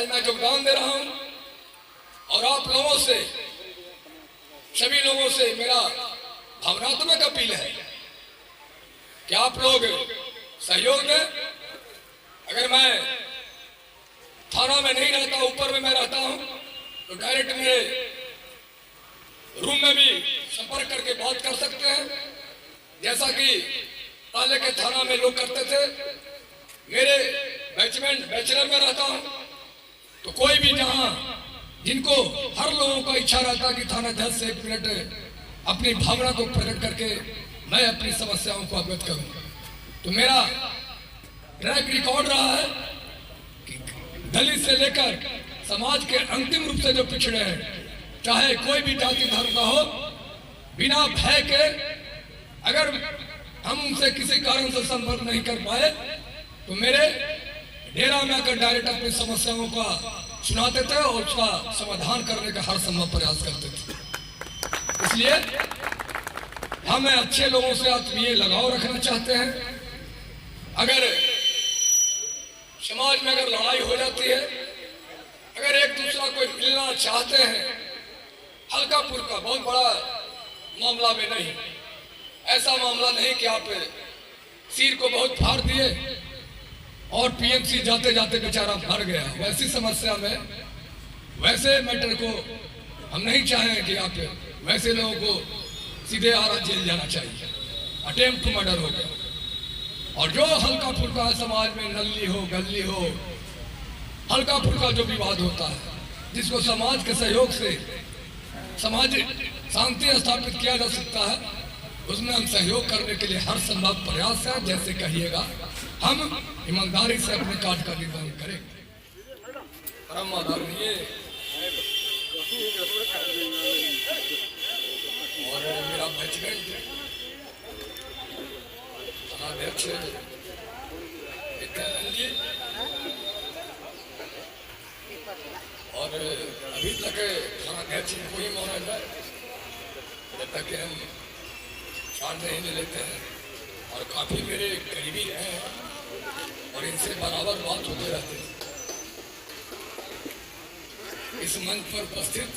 आज मैं योगदान दे रहा हूं और आप लोगों से, सभी लोगों से मेरा भावनात्मक अपील है कि आप लोग सहयोग दें। अगर मैं थाना में नहीं रहता, ऊपर में मैं रहता हूं, तो डायरेक्ट मेरे रूम में भी संपर्क करके बात कर सकते हैं, जैसा कि पहले के थाना में लोग करते थे। मेरे बैचलर में रहता हूं, तो कोई भी जहां जिनको हर लोगों का इच्छा रहता है कि थाना अध्यक्ष से 1 मिनट अपनी भावना को प्रकट करके मैं अपनी समस्याओं को अवगत करूं, तो मेरा ट्रैक रिकॉर्ड रहा है कि दलित से लेकर समाज के अंतिम रूप से जो पिछड़े हैं, चाहे कोई भी जाति धर्म का हो, बिना भय के अगर हम उनसे किसी कारण से संपर्क नहीं कर पाए तो मेरे डेरा में आकर डायरेक्ट अपनी समस्याओं का सुनाते थे और उसका समाधान करने का हर संभव प्रयास करते थे। इसलिए हम अच्छे लोगों से आत्मीय लगाव रखना चाहते हैं। अगर समाज में अगर लड़ाई हो जाती है, अगर एक दूसरा कोई मिलना चाहते हैं, हल्का फुल्का बहुत बड़ा मामला में नहीं, ऐसा मामला नहीं कि आप सिर को बहुत फाड़ दिए और पीएमसी जाते जाते बेचारा मर गया, वैसी समस्या में वैसे मैटर को हम नहीं चाहें कि आप वैसे लोगों को सीधे आरा जेल जाना चाहिए। अटेम्प्ट टू मर्डर हो गया। और जो हल्का फुल्का समाज में नल्ली हो गल्ली हो, हल्का फुल्का जो विवाद होता है, जिसको समाज के सहयोग से सामाजिक शांति स्थापित किया जा सकता है, उसमें हम सहयोग करने के लिए हर संभव प्रयास है। जैसे कहिएगा हम ईमानदारी से अपने कार्य का निर्वहन करेंगे। परम आदरणीय और मेरा बैचमेंट अध्यक्ष नित्यानंद जी, और अभी तक थानाध्यक्ष को ही माना जाए, जब तक हम 4 महीने लेते हैं और काफी मेरे करीबी रहे हैं और इनसे बराबर बात होते रहते हैं। इस मंच पर उपस्थित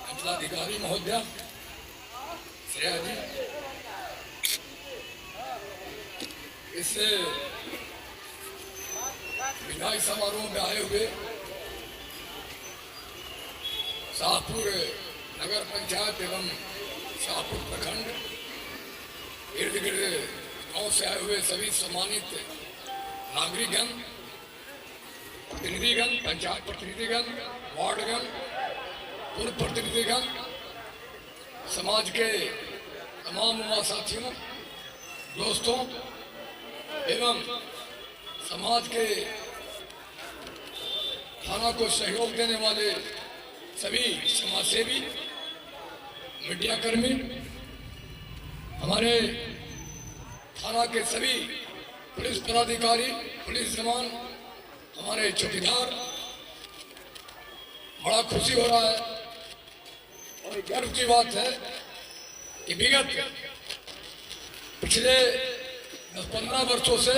अंचलाधिकारी महोदया श्रेया जी, इस विदाई समारोह में आए हुए शाहपुर नगर पंचायत एवं शाहपुर प्रखंड इर्द गिर्द गांव से आए हुए सभी सम्मानित नागरिकगण, प्रतिनिधिगण, पंचायत प्रतिनिधिगण, वार्डगण, पूर्व प्रतिनिधिगण, समाज के तमाम युवा साथियों, दोस्तों एवं समाज के थाना को सहयोग देने वाले सभी समाजसेवी, मीडिया कर्मी, हमारे थाना के सभी पुलिस पदाधिकारी, पुलिस जवान, हमारे चौकीदार, बड़ा खुशी हो रहा है और गर्व की बात है कि विगत पिछले 10-15 वर्षों से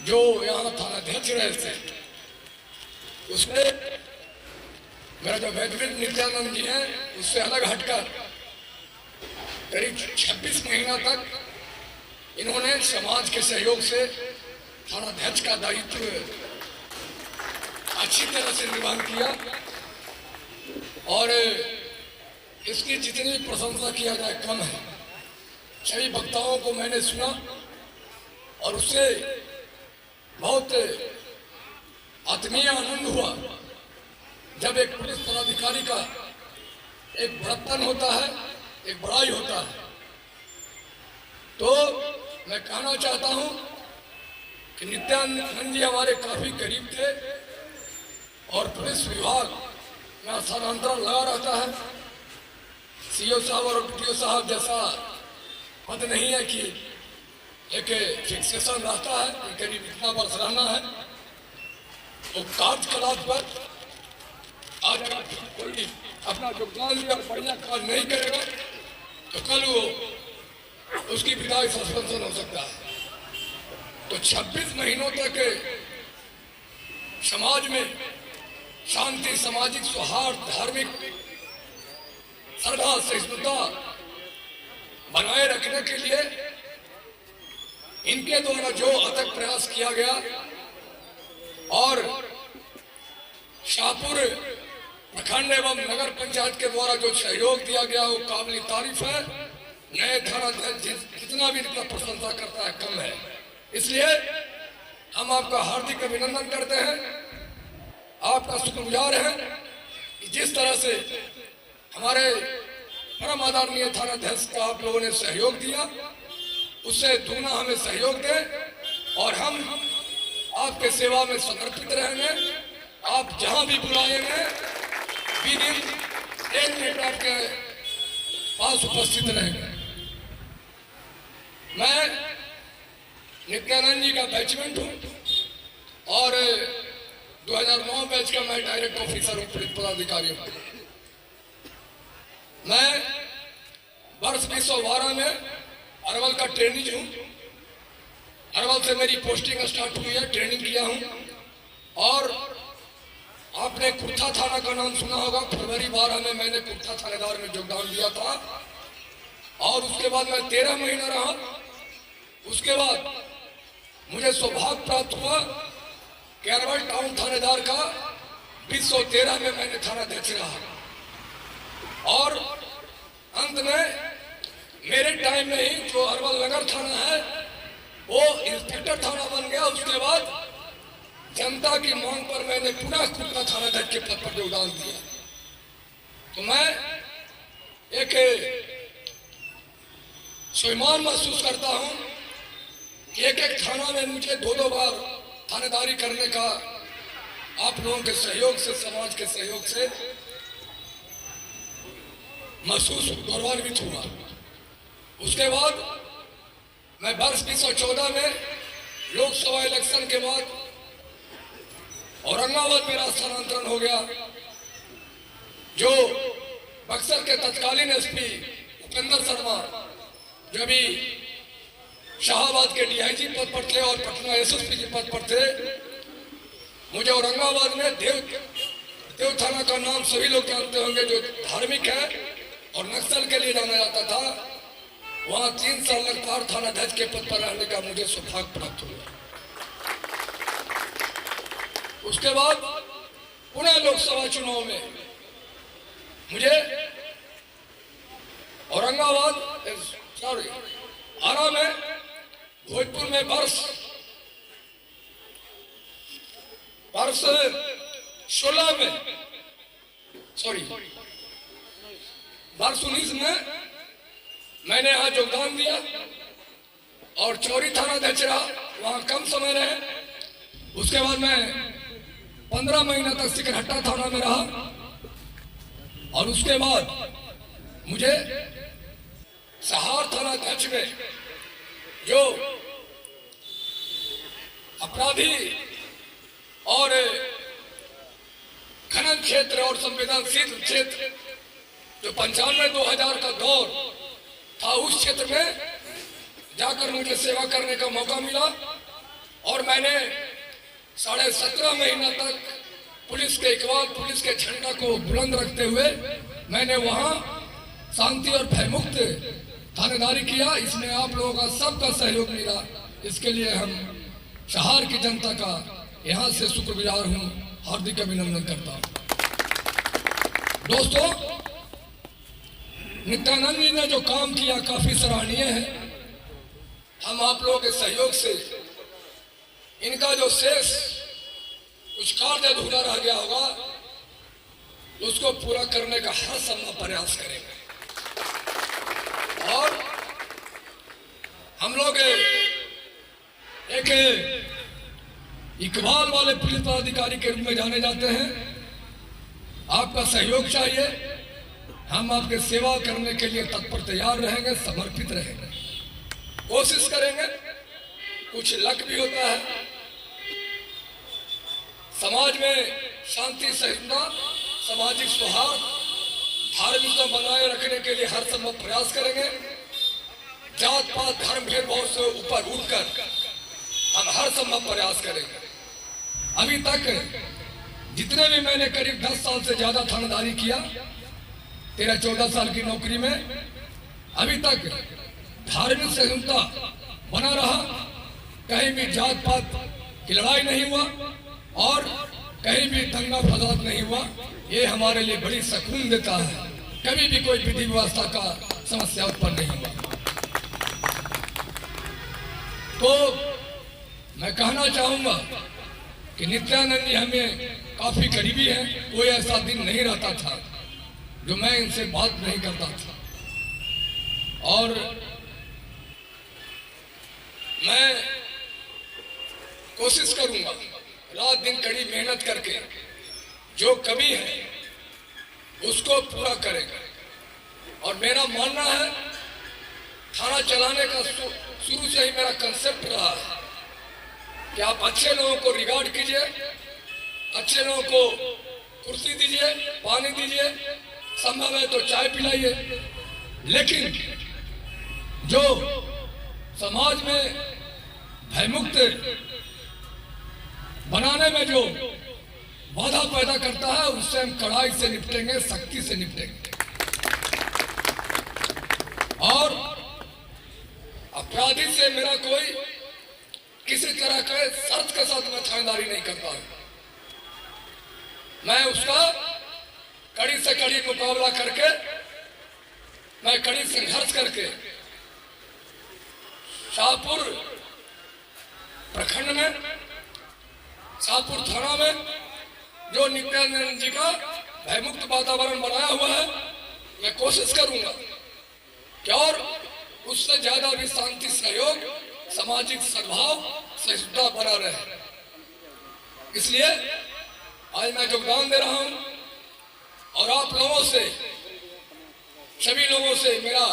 जो यहाँ थानाध्यक्ष रहे थे, उसने मेरा जो बैचमेंट नित्यानंद जी हैं, उससे अलग हटकर करीब 26 महीना तक इन्होंने समाज के सहयोग से थानाध्यक्ष का दायित्व अच्छी तरह से निर्वहन किया और इसकी जितनी प्रशंसा किया जाए कम है। सभी वक्ताओं को मैंने सुना और उससे बहुत आत्मीय आनंद हुआ। जब एक पुलिस पदाधिकारी का एक बड़प्पन होता है, एक बड़ाई होता है, तो मैं कहना चाहता हूं कि नित्यानंद जी हमारे काफी करीब थे और पुलिस विभाग में स्थानांतरण लगा रहता है। सीओ साहब और डीटीओ साहब जैसा पद नहीं है कि एक फिक्सेशन रहता है कि करीब इतना वर्ष रहना है। तो कार्यकलाप पर आज अगर कोई अपना योगदान दिया बढ़िया कार्य नहीं करेगा तो कल वो उसकी विदाई सस्पेंशन हो सकता है। तो 26 महीनों तक समाज में शांति, सामाजिक सौहार्द, धार्मिक श्रद्धा, सहिष्णुता बनाए रखने के लिए इनके द्वारा जो अथक प्रयास किया गया और शाहपुर प्रखंड एवं नगर पंचायत के द्वारा जो सहयोग दिया गया वो काबिल तारीफ है। नए थाना जितना भी इतना प्रशंसा करता है कम है। इसलिए हम आपका हार्दिक अभिनंदन करते हैं, आपका शुक्रगुजार हैं कि जिस तरह से हमारे परम आदरणीय थानाध्यक्ष का आप लोगों ने सहयोग दिया, उससे दुगना हमें सहयोग दें और हम आपके सेवा में समर्पित रहेंगे। आप जहां भी बुलाएंगे विदिन 1 मिनट आपके पास उपस्थित रहेंगे। मैं नित्यानंद जी का बैचमेंट हूं और 2009 बैच का मैं डायरेक्ट ऑफिसर हूं, पुलिस पदाधिकारी हूं। मैं वर्ष 1912 में अरवल का ट्रेनिंग हूँ। अरवल से मेरी पोस्टिंग स्टार्ट हुई है, ट्रेनिंग किया हूँ। और आपने कुर्था थाना का नाम सुना होगा। फरवरी 12 में मैंने कुर्था थानेदार में योगदान दिया था और उसके बाद मैं 13 महीना रहा। उसके बाद मुझे सौभाग्य प्राप्त हुआ कि अरवल टाउन थानेदार का 2013 में मैंने थानाध्यक्ष रहा और अंत में मेरे टाइम में ही जो अरवल नगर थाना है वो इंस्पेक्टर थाना बन गया। उसके बाद जनता की मांग पर मैंने पुनः कुर्था थानाध्यक्ष के पद पर योगदान दिया। तो मैं एक स्वाभिमान महसूस करता हूं कि एक थाना में मुझे 2 बार थानेदारी करने का आप लोगों के सहयोग से, समाज के सहयोग से महसूस गौरवान्वित हुआ। उसके बाद मैं वर्ष 1914 में लोकसभा इलेक्शन के बाद औरंगाबाद मेरा स्थानांतरण हो गया। जो बक्सर के तत्कालीन एसपी उपेंद्र शर्मा जो अभी शाहाबाद के डीआईजी पद पर थे और पटना एसएसपी के पद पर थे, मुझे औरंगाबाद में देव थाना का नाम सभी लोग जानते होंगे जो धार्मिक है और नक्सल के लिए जाना जाता था, वहां 3 साल लगातार थानाध्यक्ष के पद पर रहने का मुझे सौभाग्य प्राप्त हुआ। उसके बाद पुनः लोकसभा चुनाव में मुझे औरंगाबाद आरा में भोजपुर में वर्ष 16 में वर्ष 19 में मैंने यहाँ योगदान दिया और चौरी थानाध्यक्ष रहा, वहां कम समय रहे। उसके बाद मैं 15 महीना तक सिकरहट्टा थाना में रहा और उसके बाद मुझे सहार थानाध्यक्ष में जो अपराधी और खनन क्षेत्र और संवेदनशील क्षेत्र जो 95-2000 का दौर था, उस क्षेत्र में जाकर मुझे सेवा करने का मौका मिला और मैंने 17.5 महीना तक पुलिस के इकबाल, पुलिस के झंडा को बुलंद रखते हुए मैंने वहां शांति और भयमुक्त थानेदारी किया। इसमें आप लोगों का सबका सहयोग मिला, इसके लिए हम शहर की जनता का यहां से शुक्रगुजार हूं, हार्दिक अभिनंदन करता हूं। दोस्तों, नित्यानंद जी ने जो काम किया काफी सराहनीय है। हम आप लोगों के सहयोग से इनका जो शेष कुछ कार्य अधूरा रह गया होगा उसको पूरा करने का हर संभव प्रयास करेंगे और हम लोग एक इकबाल वाले पुलिस पदाधिकारी के रूप में जाने जाते हैं। आपका सहयोग चाहिए, हम आपके सेवा करने के लिए तत्पर तैयार रहेंगे, समर्पित रहेंगे, कोशिश करेंगे। कुछ लक भी होता है, समाज में शांति, सहिष्णुता, सामाजिक सौहार्द, धार्मिकता बनाए रखने के लिए हर संभव प्रयास करेंगे। जात पात धर्म भेदभाव से ऊपर उठकर हम हर संभव प्रयास करेंगे। अभी तक जितने भी मैंने करीब 10 साल से ज्यादा थानेदारी किया, 13-14 साल की नौकरी में, अभी तक धार्मिक सहिष्णुता बना रहा। कहीं भी जात पात की लड़ाई नहीं हुआ और कहीं भी दंगा फसाद नहीं हुआ। ये हमारे लिए बड़ी सुकून देता है। कभी भी कोई विधि व्यवस्था का समस्या उत्पन्न नहीं हुआ। तो मैं कहना चाहूंगा कि नित्यानंद जी हमें काफी करीबी है। कोई ऐसा दिन नहीं रहता था जो मैं इनसे बात नहीं करता था, और मैं कोशिश करूंगा रात दिन कड़ी मेहनत करके जो कमी है उसको पूरा करेगा। और मेरा मानना है, थाना चलाने का शुरू से ही मेरा कंसेप्ट रहा है कि आप अच्छे लोगों को रिगार्ड कीजिए, अच्छे लोगों को कुर्सी दीजिए, पानी दीजिए, संभव है तो चाय पिलाइए, लेकिन जो समाज में भयमुक्त बनाने में जो बाधा पैदा करता है उससे हम कड़ाई से निपटेंगे, सख्ती से निपटेंगे। और अपराधी से मेरा कोई किसी तरह के शर्त के साथ मैं थानेदारी नहीं करता हूं। मैं उसका कड़ी से कड़ी मुकाबला करके, मैं कड़ी संघर्ष करके शाहपुर प्रखंड में, शाहपुर थाना में जो नित्यानंद जी का भयमुक्त वातावरण बनाया हुआ है, मैं कोशिश करूंगा कि और उससे ज्यादा भी शांति, सहयोग, सामाजिक सद्भाव, सहिष्णुता बना रहे। इसलिए आज मैं योगदान दे रहा हूं और आप लोगों से, सभी लोगों से मेरा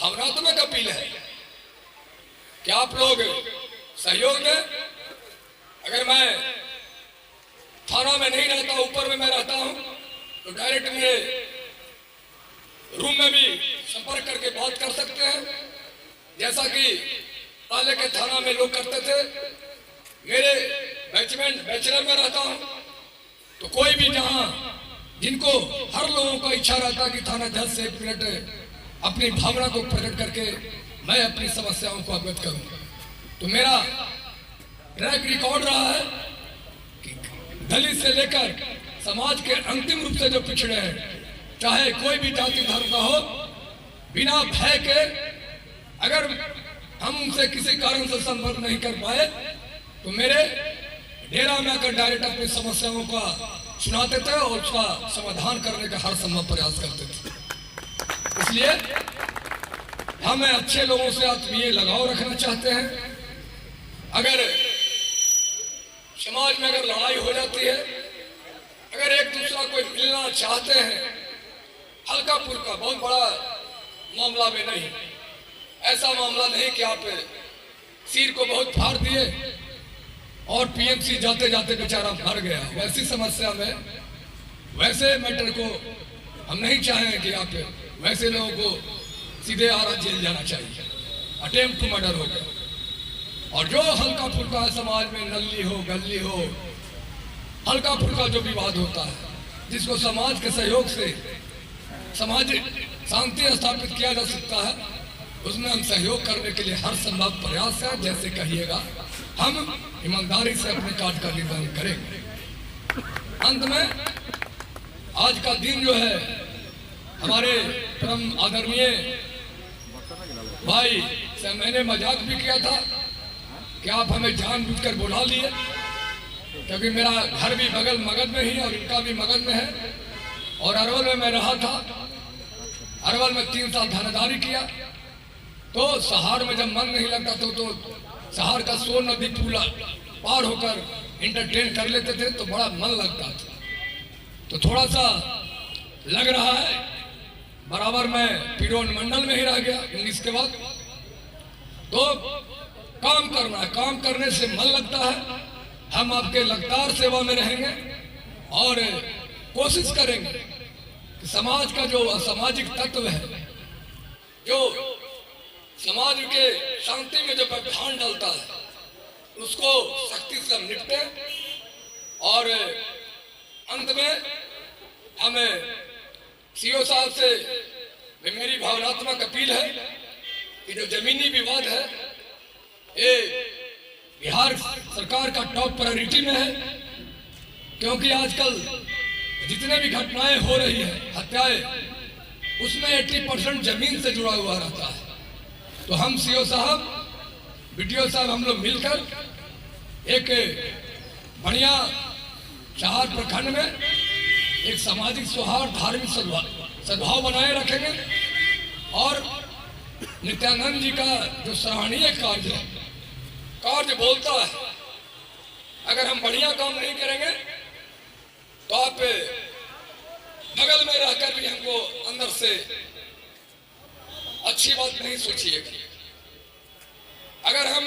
भावनात्मक अपील है कि आप लोग सहयोग दें। अगर मैं थाना में नहीं रहता, ऊपर में मैं रहता हूं, तो डायरेक्ट मेरे रूम में भी संपर्क करके बात कर सकते हैं, जैसा कि पहले के थाना में लोग करते थे। मेरे बैचलर में रहता हूं, तो कोई भी जहां जिनको हर लोगों का इच्छा रहता कि थाना जज से 1 मिनट अपनी भावना को प्रकट करके मैं अपनी समस्याओं को अवगत करूं, तो मेरा ट्रैक रिकॉर्ड रहा है कि दलित से लेकर समाज के अंतिम रूप से जो पिछड़े हैं, चाहे कोई भी जाति धर्म का हो, बिना भय के अगर हम उनसे किसी कारण से संपर्क नहीं कर पाए तो मेरे डेरा में आकर डायरेक्ट अपनी समस्याओं का सुनाते थे और उसका समाधान करने का हर संभव प्रयास करते थे। इसलिए हम अच्छे लोगों से आत्मीय लगाव रखना चाहते हैं। अगर समाज में अगर लड़ाई हो जाती है, अगर एक दूसरा कोई मिलना चाहते हैं, हल्का फुल्का बहुत बड़ा मामला में नहीं, ऐसा मामला नहीं कि आप सिर को बहुत फाड़ दिए और पीएमसी जाते जाते बेचारा मर गया, वैसी समस्या में, वैसे मैटर को हम नहीं चाहें कि आप वैसे लोगों को सीधे आरा जेल जाना चाहिए। अटेम्प्ट टू मर्डर हो गया। और जो हल्का फुल्का समाज में नल्ली हो, गली हो, हल्का फुल्का जो विवाद होता है, जिसको समाज के सहयोग से सामाजिक शांति स्थापित किया जा सकता है, उसमें हम सहयोग करने के लिए हर संभव प्रयास है। जैसे कहिएगा हम ईमानदारी से अपने कार्य का निर्वहन करेंगे। अंत में आज का दिन जो है, हमारे परम आदरणीय भाई से मैंने मजाक भी किया था कि आप हमें जानबूझकर बुला लिए, क्योंकि मेरा घर भी बगल मगध में ही और इनका भी मगध में है। और अरवल में मैं रहा था, अरवल में 3 साल थानेदारी किया, तो सहार में जब मन नहीं लगता तो सहार का सोन नदी पुल पार होकर इंटरटेन कर लेते थे, तो बड़ा मन लगता था। तो थोड़ा सा लग रहा है बराबर मैं पिरोन मंडल में ही रह गया 19 के बाद। तो काम करना है, काम करने से मन लगता है। हम आपके लगातार सेवा में रहेंगे और कोशिश करेंगे कि समाज का जो असामाजिक तत्व है, जो समाज के शांति में जो व्यवधान डालता है, उसको सख्ती से हम निपटे। और अंत में हमें सीओ साहब से मेरी भावनात्मक अपील है कि जो जमीनी विवाद है ये बिहार सरकार का टॉप प्रायोरिटी में है, क्योंकि आजकल जितने भी घटनाएं हो रही है, हत्याएं, उसमें 80% जमीन से जुड़ा हुआ रहता है। तो हम सीओ साहब, बीडीओ साहब, हम लोग मिलकर एक बढ़िया चार प्रखंड में एक सामाजिक सौहार्द, धार्मिक सद्भाव बनाए रखेंगे। और नित्यानंद जी का जो सराहनीय कार्य बोलता है, अगर हम बढ़िया काम नहीं करेंगे तो आप बगल में रहकर भी हमको अंदर से अच्छी बात नहीं सोचिएगा। अगर हम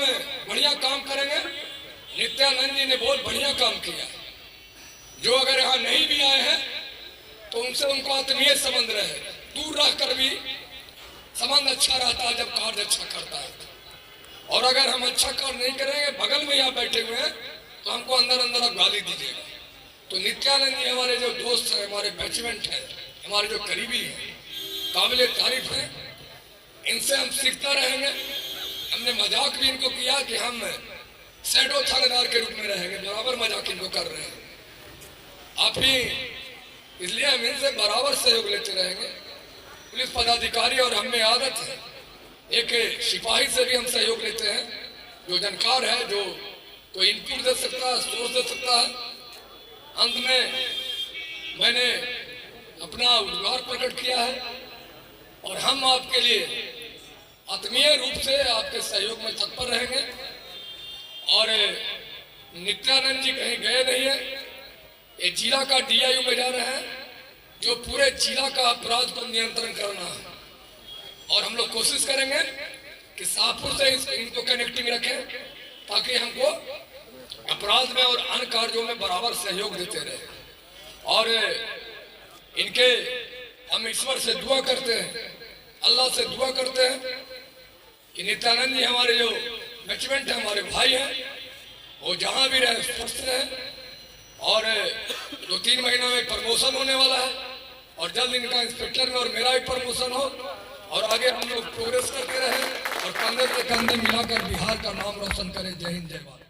बढ़िया काम करेंगे, नित्यानंद जी ने बहुत बढ़िया काम किया, जो अगर यहाँ नहीं भी आए हैं तो उनसे उनको आत्मीय संबंध रहे, दूर रहकर भी संबंध अच्छा रहता है जब कार्य अच्छा करता है। और अगर हम अच्छा कार्य नहीं करेंगे, बगल में यहाँ बैठे हुए हैं, तो हमको अंदर अंदर आप गाली दीजिएगा। तो नित्यानंद जी हमारे जो दोस्त हैं, हमारे बैचमेंट हैं, हमारे जो करीबी हैं, काबिल तारीफ हैं, इनसे हम सीखता रहेंगे। हमने मजाक भी इनको किया कि हम शैडो थानेदार के रूप में रहेंगे, बराबर मजाक इनको कर रहे हैं आप ही, इसलिए हम इनसे बराबर सहयोग लेते रहेंगे। पुलिस पदाधिकारी और हमें आदत है, एक सिपाही से भी हम सहयोग लेते हैं, जो जानकार है, जो कोई इनपुट दे सकता है, सोच दे सकता है। अंत में मैंने अपना उद्गार प्रकट किया है और हम आपके लिए आत्मीय रूप से आपके सहयोग में तत्पर रहेंगे। और नित्यानंद जी कहीं गए नहीं है, ये जिला का डीआईयू में जा रहे हैं, जो पूरे जिला का अपराध को नियंत्रण करना है। और हम लोग कोशिश करेंगे कि शाहपुर से इनको कनेक्टिंग रखें, ताकि हमको अपराध में और अन्य कार्यों में बराबर सहयोग देते रहे। और इनके हम ईश्वर से दुआ करते हैं, अल्लाह से दुआ करते हैं कि नित्यानंद जी हमारे जो बैचमेंट है, हमारे भाई हैं, वो जहां भी रहे स्वस्थ रहे। और 2-3 महीना में प्रमोशन होने वाला है और जल्द इनका इंस्पेक्टर में और मेरा भी प्रमोशन हो और आगे हम लोग प्रोग्रेस करते रहे और कंधे से कंधे मिलाकर बिहार का नाम रोशन करें। जय हिंद, जय भारत।